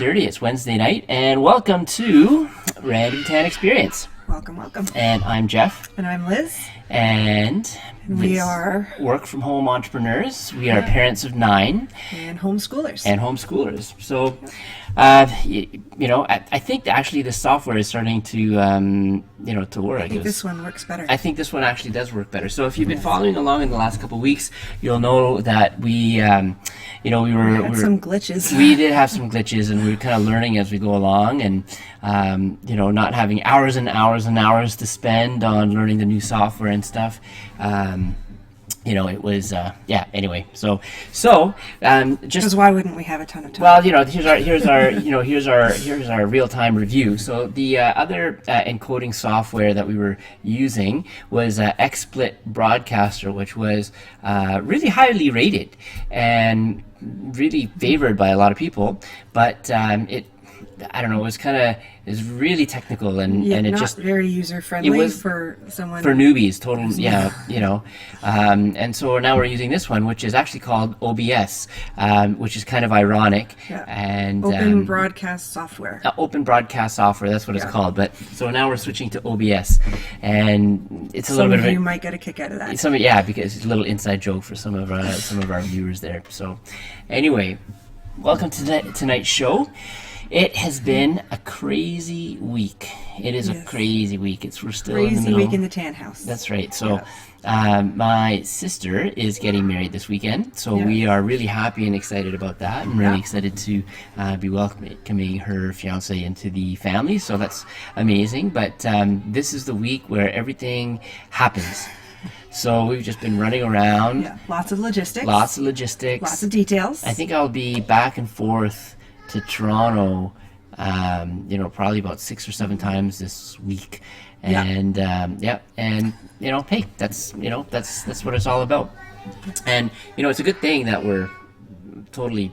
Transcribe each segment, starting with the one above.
9:30. It's Wednesday night, and welcome to Random Tan Experience. Welcome. And I'm Jeff. And I'm Liz. And we are work from home entrepreneurs. We are parents of 9 and homeschoolers. So, I think actually the software is starting to work. I think this one works better. I think this one actually does work better. So if you've been following along in the last couple of weeks, you'll know that we had some glitches. We did have some glitches, and we were kind of learning as we go along, and not having hours and hours and hours to spend on learning the new software and stuff. It was anyway. So just because why wouldn't we have a ton of time? Well, here's our real-time review. So the other encoding software that we were using was XSplit Broadcaster, which was really highly rated and really favored by a lot of people, but it was really technical and it not just very user friendly for someone for newbies. And so now we're using this one, which is actually called OBS, which is kind of ironic. Yeah. And Open Broadcast Software. Open Broadcast Software. That's what it's called. But so now we're switching to OBS, and it's a little bit of you might get a kick out of that. Because it's a little inside joke for some of our viewers there. So, anyway, welcome to tonight's show. It has been a crazy week. It is a crazy week. We're still in the middle. Crazy week in the tan house. That's right. So my sister is getting married this weekend. So we are really happy and excited about that. I'm really excited to be welcoming her fiance into the family. So that's amazing. But this is the week where everything happens. So we've just been running around. Yeah. Lots of logistics. Lots of details. I think I'll be back and forth to Toronto, probably about 6 or 7 times this week, and hey, that's what it's all about. And it's a good thing that we're totally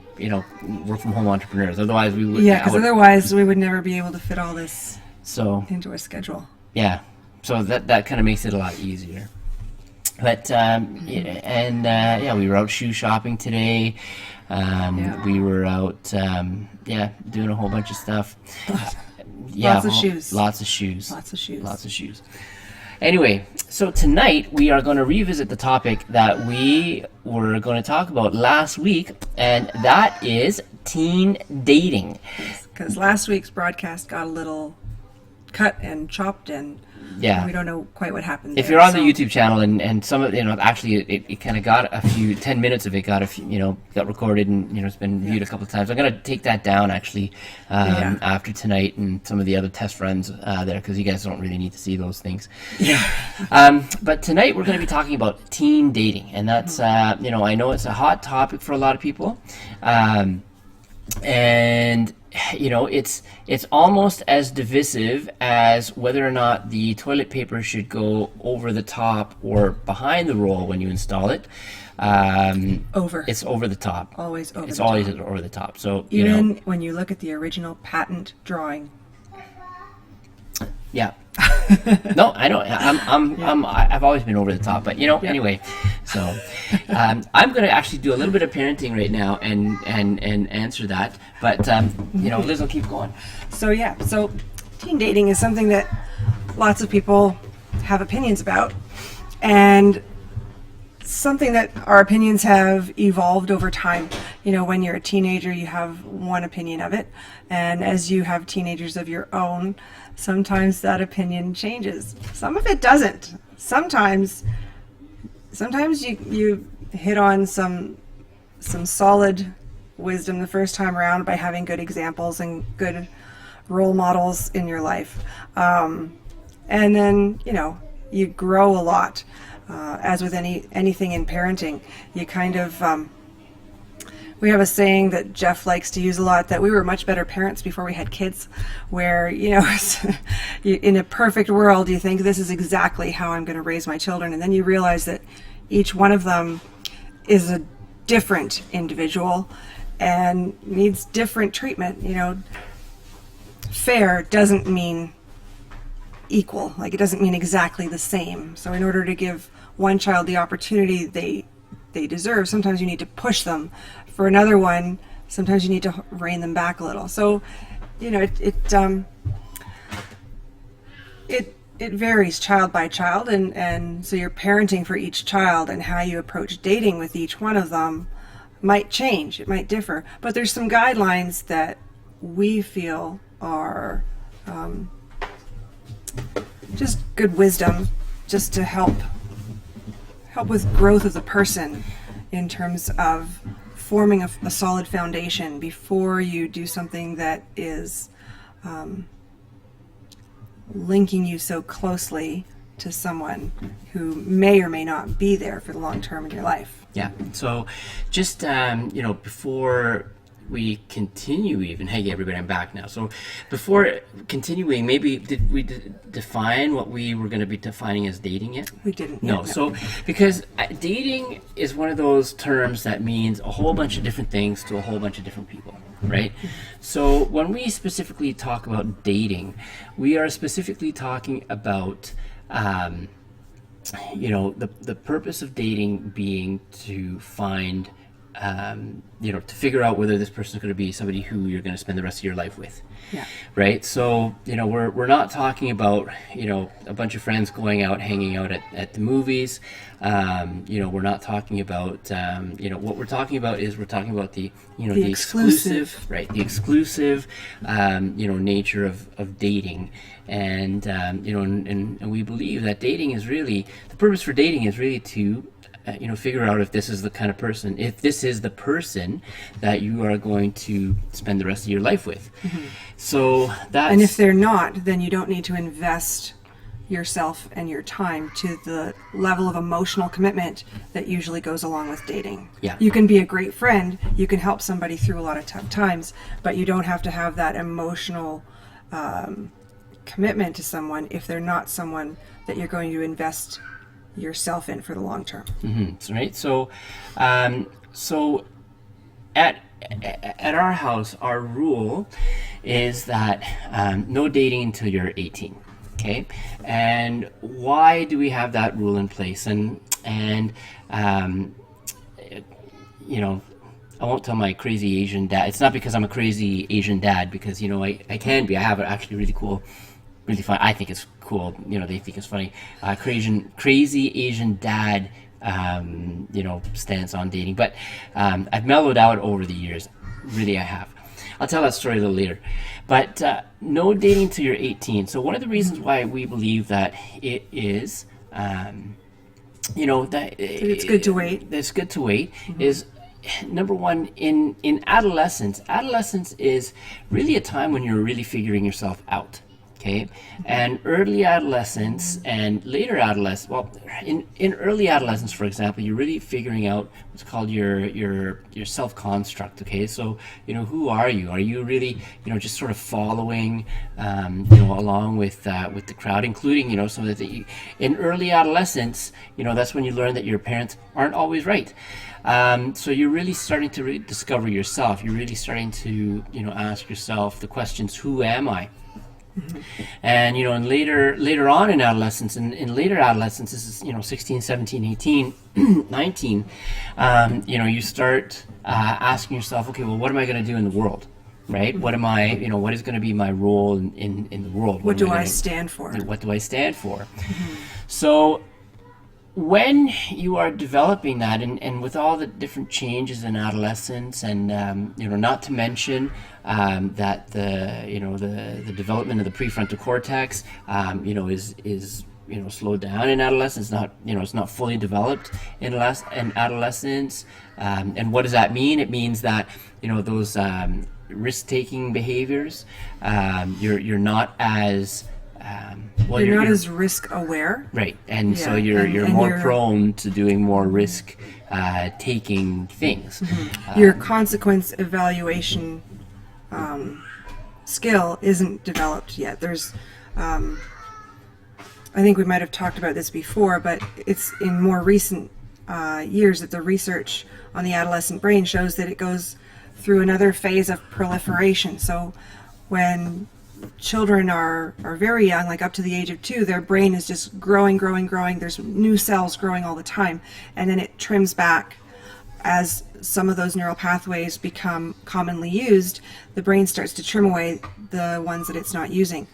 work from home entrepreneurs. Otherwise, we would. Yeah, because otherwise we would never be able to fit all this into a schedule. Yeah, so that kind of makes it a lot easier. But we were out shoe shopping today. We were out, doing a whole bunch of stuff. Lots of shoes. Anyway, so tonight we are going to revisit the topic that we were going to talk about last week, and that is teen dating. Because last week's broadcast got a little cut and chopped and we don't know quite what happened. If you're on the YouTube channel and some of actually it kind of got 10 minutes of it got recorded and it's been viewed a couple of times. I'm gonna take that down actually after tonight and some of the other test runs there, because you guys don't really need to see those things. But tonight we're going to be talking about teen dating, and that's I know it's a hot topic for a lot of people, and it's almost as divisive as whether or not the toilet paper should go over the top or behind the roll when you install it. It's over the top. Always over. It's always over the top. So even when you look at the original patent drawing. Yeah. No, I know. I've always been over the top, but anyway. So I'm going to actually do a little bit of parenting right now and answer that. But Liz will keep going. So teen dating is something that lots of people have opinions about, and something that our opinions have evolved over time. When you're a teenager, you have one opinion of it, and as you have teenagers of your own, sometimes that opinion changes. Some of it doesn't. Sometimes you hit on some solid wisdom the first time around by having good examples and good role models in your life, and then you grow a lot. As with anything in parenting, you kind of we have a saying that Jeff likes to use a lot, that we were much better parents before we had kids, where in a perfect world you think this is exactly how I'm going to raise my children, and then you realize that each one of them is a different individual and needs different treatment. Fair doesn't mean equal, like it doesn't mean exactly the same. So in order to give one child the opportunity they deserve, sometimes you need to push them. For another one, sometimes you need to rein them back a little. So, it varies child by child, and so your parenting for each child and how you approach dating with each one of them might change. It might differ, but there's some guidelines that we feel are just good wisdom, just to help with growth of the person in terms of forming a solid foundation before you do something that is linking you so closely to someone who may or may not be there for the long term in your life. Yeah. So just, before we continue even, hey everybody, I'm back now. So before continuing, maybe did we define what we were going to be defining as dating yet? We didn't. No. Yet, So because dating is one of those terms that means a whole bunch of different things to a whole bunch of different people, right? So when we specifically talk about dating, we are specifically talking about the purpose of dating being to find to figure out whether this person is going to be somebody who you're going to spend the rest of your life with. Yeah. Right. So, we're not talking about, a bunch of friends going out, hanging out at the movies. We're not talking about, what we're talking about is we're talking about the exclusive, right. The exclusive, nature of dating. And, and we believe that dating is really, the purpose for dating is really to figure out if this is the kind of person, if this is the person that you are going to spend the rest of your life with. Mm-hmm. So that's... And if they're not, then you don't need to invest yourself and your time to the level of emotional commitment that usually goes along with dating. Yeah. You can be a great friend, you can help somebody through a lot of tough times, but you don't have to have that emotional commitment to someone if they're not someone that you're going to invest yourself in for the long term. Mm-hmm. Right. So, at our house, our rule is that no dating until you're 18. Okay. And why do we have that rule in place? And I won't tell my crazy Asian dad. It's not because I'm a crazy Asian dad, because I can be. I have actually really cool, really fun. I think it's cool. They think it's funny. Crazy Asian dad, stance on dating. But I've mellowed out over the years. Really, I have. I'll tell that story a little later. But no dating till you're 18. So one of the reasons why we believe that it is, that it's good to wait. It's good to wait. Mm-hmm. Is number one, in adolescence. Adolescence is really a time when you're really figuring yourself out. Okay, and early adolescence and later adolescence. Well, in early adolescence, for example, you're really figuring out what's called your self-construct. Okay, so who are you? Are you really just sort of following along with the crowd, including so that in early adolescence, that's when you learn that your parents aren't always right. So you're really starting to discover yourself. You're really starting to ask yourself the questions: who am I? Mm-hmm. And and later on in adolescence, and in later adolescence, this is 16, 17, 18, 19, you start asking yourself, okay, well, what am I going to do in the world, right? Mm-hmm. What am I, what is going to be my role in the world? What do I stand for? What do I stand for? Mm-hmm. So when you are developing that, and with all the different changes in adolescence, and not to mention that the development of the prefrontal cortex, is slowed down in adolescence. It's not fully developed in adolescence. And what does that mean? It means that those risk-taking behaviors, you're not as you're not as risk aware, right? And so you're more prone to doing more risk taking things. Mm-hmm. Your consequence evaluation skill isn't developed yet. There's I think we might have talked about this before, but it's in more recent years that the research on the adolescent brain shows that it goes through another phase of proliferation. So when children are very young, like up to the age of 2, their brain is just growing. There's new cells growing all the time, and then it trims back as some of those neural pathways become commonly used, the brain starts to trim away the ones that it's not using.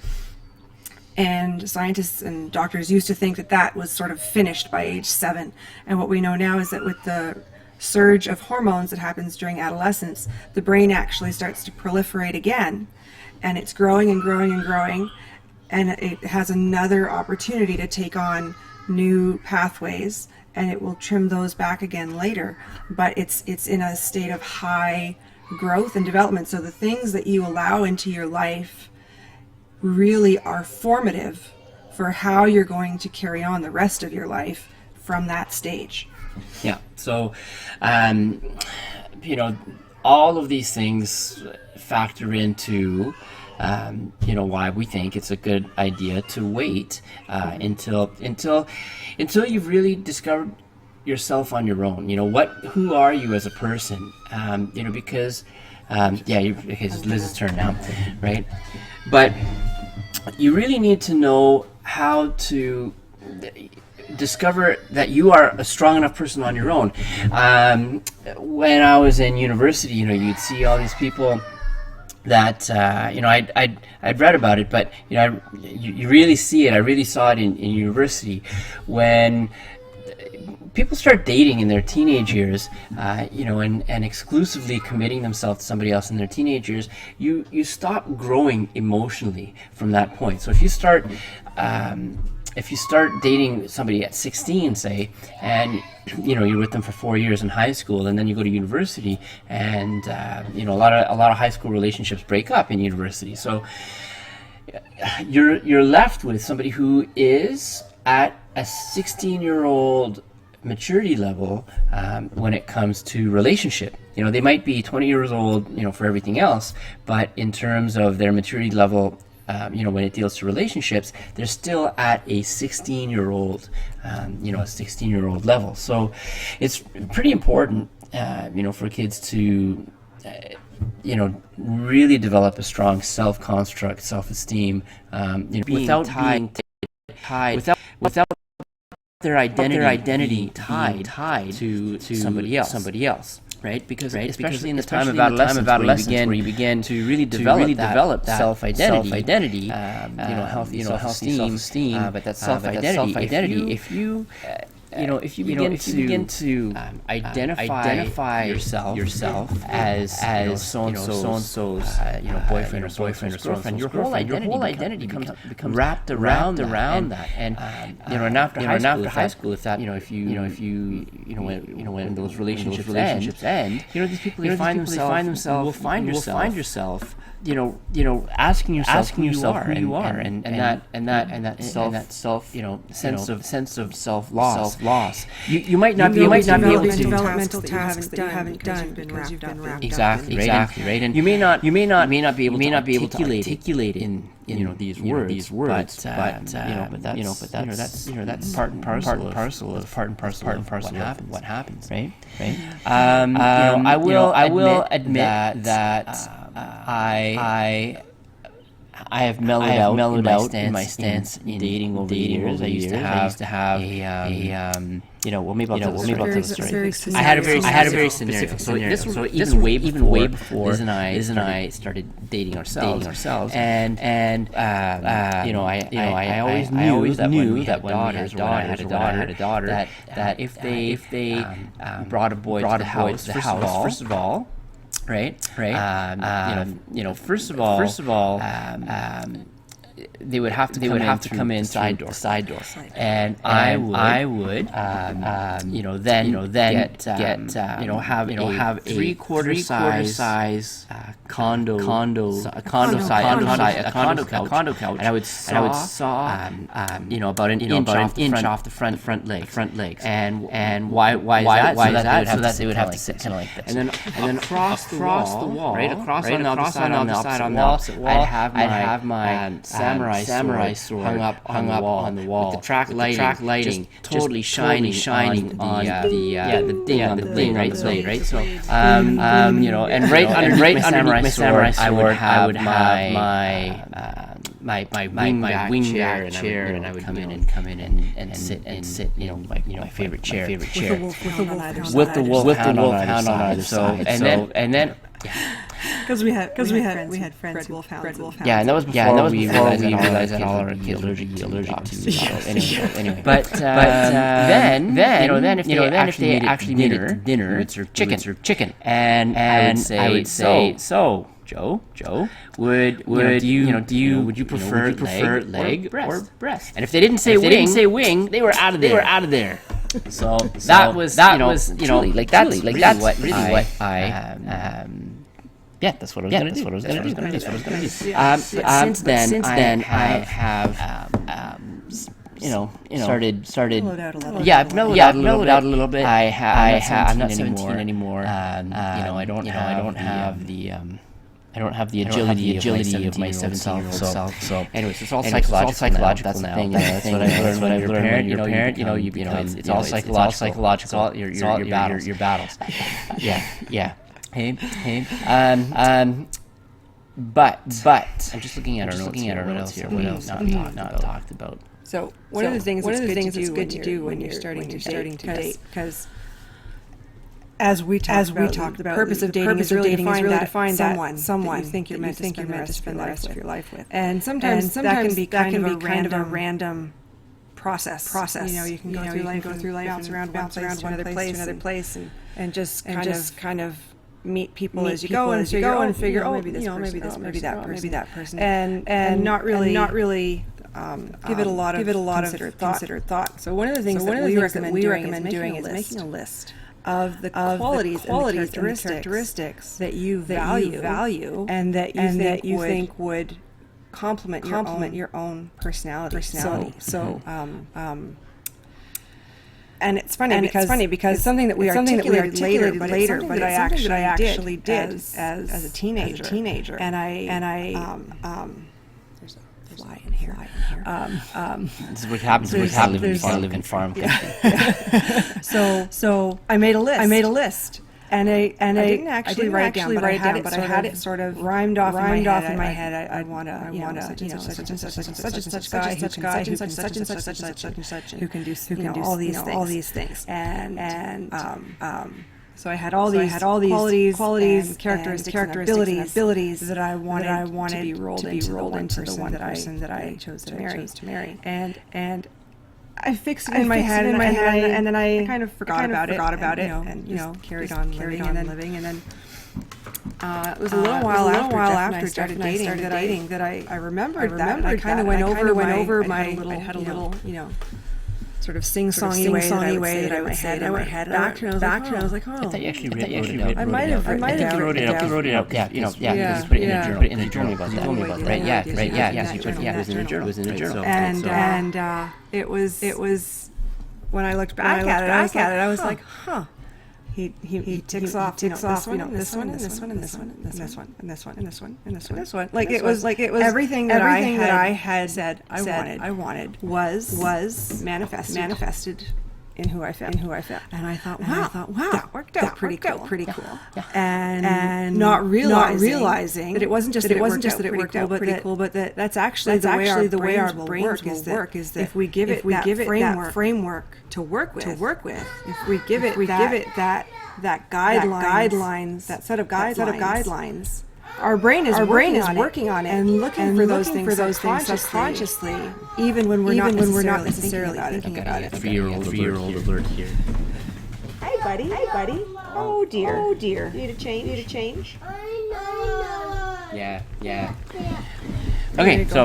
And scientists and doctors used to think that that was sort of finished by age 7. And what we know now is that with the surge of hormones that happens during adolescence, the brain actually starts to proliferate again. And it's growing and growing and growing. And it has another opportunity to take on new pathways, and it will trim those back again later. But it's in a state of high growth and development. So the things that you allow into your life really are formative for how you're going to carry on the rest of your life from that stage. Yeah. So, all of these things factor into, why we think it's a good idea to wait until you've really discovered yourself on your own. Who are you as a person? Because it's Liz's turn now, right? But you really need to know how to discover that you are a strong enough person on your own. When I was in university, you'd see all these people that I'd read about it, but you really see it. I really saw it in university when people start dating in their teenage years, and exclusively committing themselves to somebody else in their teenage years. You stop growing emotionally from that point. So if you start dating somebody at 16, say, and you're with them for 4 years in high school, and then you go to university, and a lot of high school relationships break up in university. So you're left with somebody who is at a 16-year-old maturity level when it comes to relationship. They might be 20 years old, for everything else, but in terms of their maturity level, when it deals to relationships, they're still at a 16-year-old, a 16-year-old level. So it's pretty important, for kids to, really develop a strong self-construct, self-esteem, without their identity tied to somebody else. Right, because especially in the time of adolescence, where you begin to really develop that self-identity, healthy self-esteem, but that self-identity. If you begin to identify yourself as so and so's boyfriend or girlfriend, your whole identity becomes wrapped around that. And after high school, if that when those relationships end, these people will find yourself asking yourself who you are, and that self sense of self loss. You might not be able to developmental tasks that you haven't done because you've been wrapped exactly, right, and you may not be able to articulate in these words, but that's part and parcel of what happens, right? I will admit that I have mellowed out in my stance in dating over the years. I used to have maybe I'll tell the story. I had a very specific scenario. So even way before Liz and I started dating ourselves, and I always knew that when we had daughters, that if they brought a boy to the house, first of all. Right. First of all, they would have to come in side door, and I would then have a three-quarter size condo couch, and I would saw about an inch off the front legs, and why is that? So that they would have to sit kind of like this, and then across the wall, right across on the opposite wall, I'd have my samurai sword hung up on the wall with the track lighting totally shining on the thing right. So and right underneath my samurai sword I would have my my wing chair, and I would come in and sit my favorite chair with the wolf hound on either side. with the wolf hound on either side. And then. Because we had friends wolfhounds. Yeah, and that was before we realized that all our kids were allergic to. So anyway, but then if they actually made it to dinner, it would serve chicken, and I would say so. Joe, would you prefer leg or breast? And if they didn't say wing, they were out of there. So that was truly what I. Yeah, that's what I was going to do. Since then, I have started. I've mellowed out a little bit. I'm not 17 anymore. I don't have the agility of my 17-year-old self. So, anyways, it's all psychological. That's the thing. That's what I learned when you're a parent. It's all psychological. It's all your battles. Yeah. Hey. But I'm just looking at our notes here. What else not talked about? So one of the things that's good to do when you're starting to date, because as we talked about, the purpose of dating is really to find someone that you think you're meant to spend the rest of your life with. And sometimes that can be kind of a random process. You can go through life, bounce around one another place, and just kind of meet people as you go and figure, maybe that person, and not really give it a lot of considered thought. So one of the things that we recommend doing is making a list of the qualities and characteristics that you value and that you think would complement your own personality. So and it's funny because it's something that we articulated later, but I actually did as a teenager. And I there's a fly in here. This is what happens when you live in farm country. So I made a list. And I didn't actually write it down, but I had it sort of rhymed off in my head. I want to, such and such guy who can such and such who can do all these things. And so I had all these qualities, characteristics, and abilities that I wanted to be rolled into the one person that I chose to marry. And I fixed it in my head, and then I kind of forgot about it, and carried on living, and then it was a little while after I started dating that I remembered that, and I kind of went over my little sort of sing-songy way that I would say it in my head. Back, and I was like, oh. I thought you actually wrote it out. I might have wrote it out. Yeah, just put it in a journal. Put it in a journal about that. Right? Yeah. It was in a journal. And it was when I looked back at it, I was like, huh. He ticks off this one, and this one, and this one, and this one, and this one, and this one, and this one, and this one, and this one. Like it was everything that I had said I wanted was manifested in who I felt. And I thought, wow, that worked out pretty cool. Yeah. And not realizing that it wasn't just that it worked out pretty cool, but that's actually the way our brains will work. Is that if we give it that framework to work with, if we give it that guidelines, that set of guidelines. Our brain is working on it and looking for those things subconsciously, even when we're not necessarily thinking about it. 3-year-old alert here. Hey buddy. Oh dear. Need a change. Yeah. Okay, so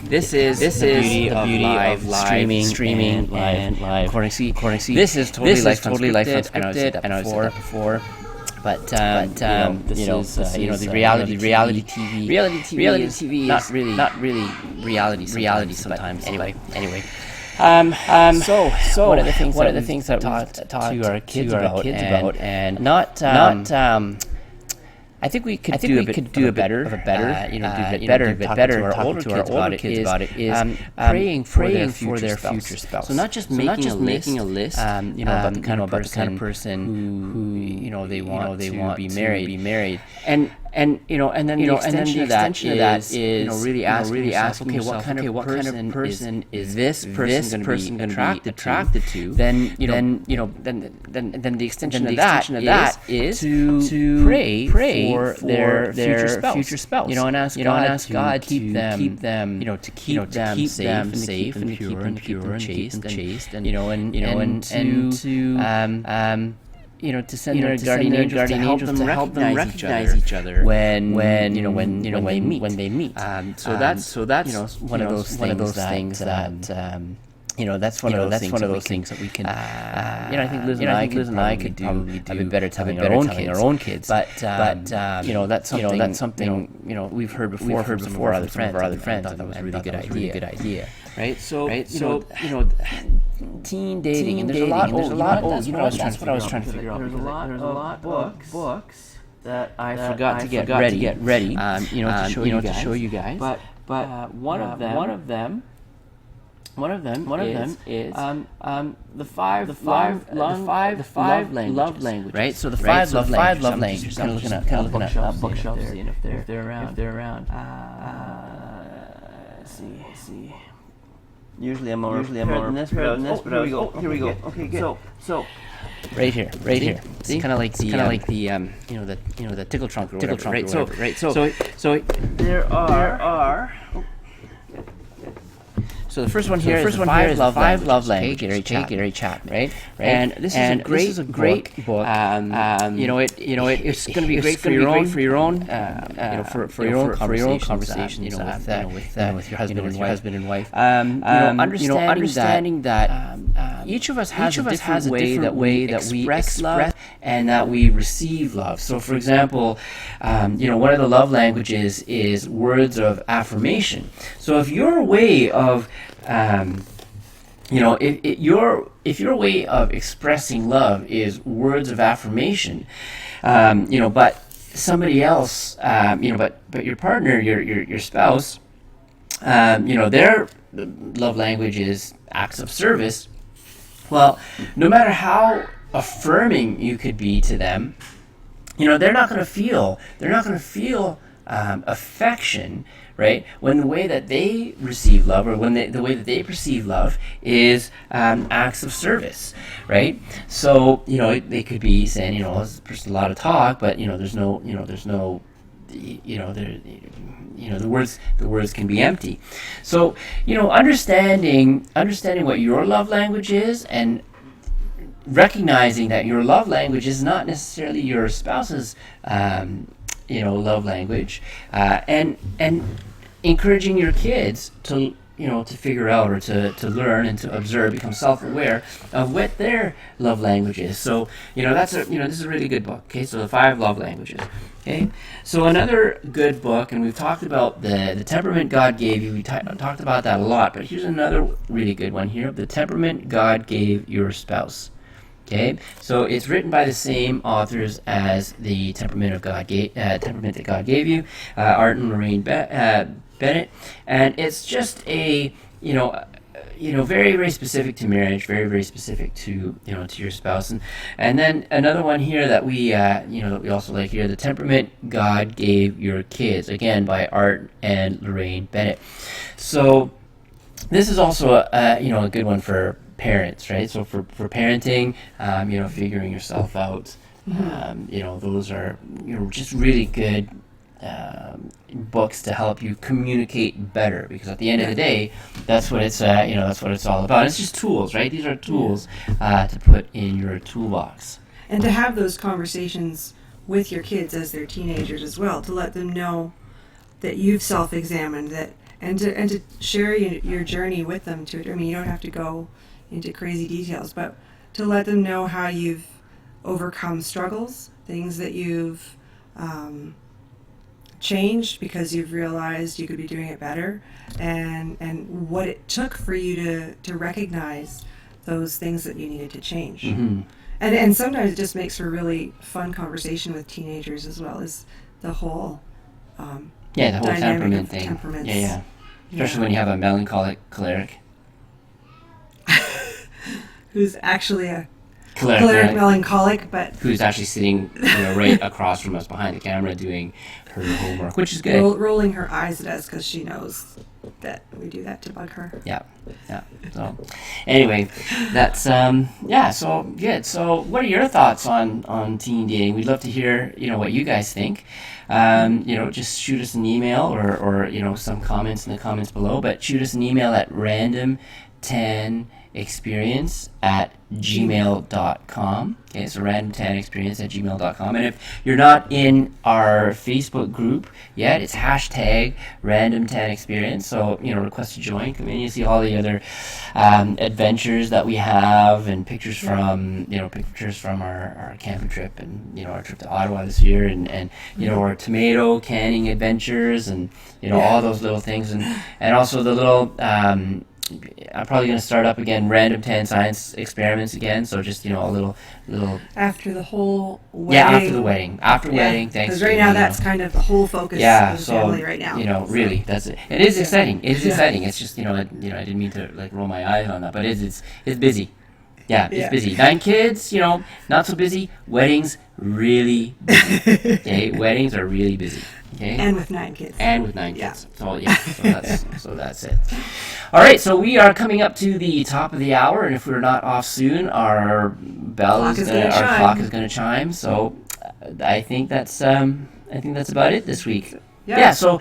this is the beauty of live streaming and live recording. This is totally life unscripted, and I've said that before. But this is the reality TV is not really reality sometimes. Anyway. So one of the things that we talk to our kids about, and not I think we could do a better talking to our older kids about it is praying for their future spouse. So not just making a list, about the kind of person who they want to be married, and then the extension of that is really asking yourself, okay, what kind of person is this person going to be attracted to? Then the extension of that is to pray for their future spouse. And ask God to keep them safe and pure and chaste and to send their guardian angels to help them recognize each other when they meet. So that's one of those things that that's one of those things that we can. I think Liz and I could probably do a bit better telling our own kids. But that's something we've heard before from some of our other friends. I thought that was a really good idea. Right. So teen dating, and there's a lot. That's what I was trying to figure out. There's a lot of books that I forgot to get ready. To show you guys. But one of them is the five love languages. Right. So the five love languages. Kind of looking at bookshelves, seeing if they're around. See. Usually I'm more prepared than this, but here we go. Okay, good. So right here. See, kind of like the the tickle trunk or whatever. Right. So there are. So the first one here is the five love languages. Gary Chapman, right? And this is a great book. It's going to be great for your own conversations. With your husband and wife. Understanding that each of us has a different way that we express love and that we receive love. So, for example, one of the love languages is words of affirmation. So, if your way of if your way of expressing love is words of affirmation, but somebody else, but your partner, your spouse, their love language is acts of service. Well, no matter how affirming you could be to them, they're not going to feel affection, right? When the way that they receive love, or when the way that they perceive love, is acts of service, right? So they could be saying, this person a lot of talk, but there's no the words can be empty. So understanding what your love language is, and recognizing that your love language is not necessarily your spouse's love language, and encouraging your kids to figure out, or to learn and to observe, become self-aware of what their love language is. So this is a really good book. Okay, so the 5 love languages. Okay, so another good book, and we've talked about the temperament God gave you. We talked about that a lot, but here's another really good one here: The Temperament God Gave Your Spouse. Okay, so it's written by the same authors as the temperament that God gave you, Art and Lorraine Bennett, and it's just a very, very specific to marriage, very, very specific to to your spouse, and then another one here that we also like here: The Temperament God Gave Your Kids, again by Art and Lorraine Bennett. So this is also a good one for parents, right? So for parenting, figuring yourself out, those are just really good books to help you communicate better, because at the end of the day, that's what it's all about. It's just tools, right? These are tools to put in your toolbox, and to have those conversations with your kids as they're teenagers as well, to let them know that you've self-examined that, and to share your journey with them. You don't have to go into crazy details, but to let them know how you've overcome struggles, things that you've changed because you've realized you could be doing it better, and what it took for you to recognize those things that you needed to change. Mm-hmm. And sometimes it just makes for a really fun conversation with teenagers as well, as the whole the whole temperament thing. Temperaments. Yeah. Especially when you have a melancholic cleric who's actually a choleric melancholic, but who's actually sitting, right across from us behind the camera doing her homework, which is good. rolling her eyes at us because she knows that we do that to bug her. Yeah. So, anyway, that's So good. So, what are your thoughts on teen dating? We'd love to hear what you guys think. Just shoot us an email or some comments in the comments below. But shoot us an email at randomtanexperience@gmail.com. Okay, so randomtanexperience@gmail.com. And if you're not in our Facebook group yet, it's #randomtanexperience. So, request to join. Come in, you see all the other adventures that we have and pictures from our camping trip and, our trip to Ottawa this year and our tomato canning adventures and, all those little things. And also the little, I'm probably going to start up again Random 10 Science Experiments again. So just, a little after the whole wedding. Yeah, after the wedding. After wedding, thanks. Because right now that's kind of the whole focus of the family right now. Really, that's it. It is exciting. It is exciting. It's just, I didn't mean to roll my eyes on that, but it's busy. Yeah, it's busy. 9 kids, not so busy. Weddings, really busy. Okay, weddings are really busy. Okay. And with 9 kids. So that's it. All right, so we are coming up to the top of the hour, and if we're not off soon, our clock is going to chime. So I think that's about it this week. Yeah. So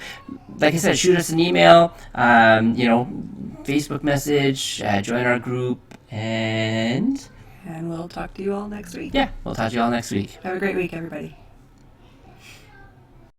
like I said, shoot us an email, Facebook message, join our group, and we'll talk to you all next week. Yeah, we'll talk to you all next week. Have a great week, everybody.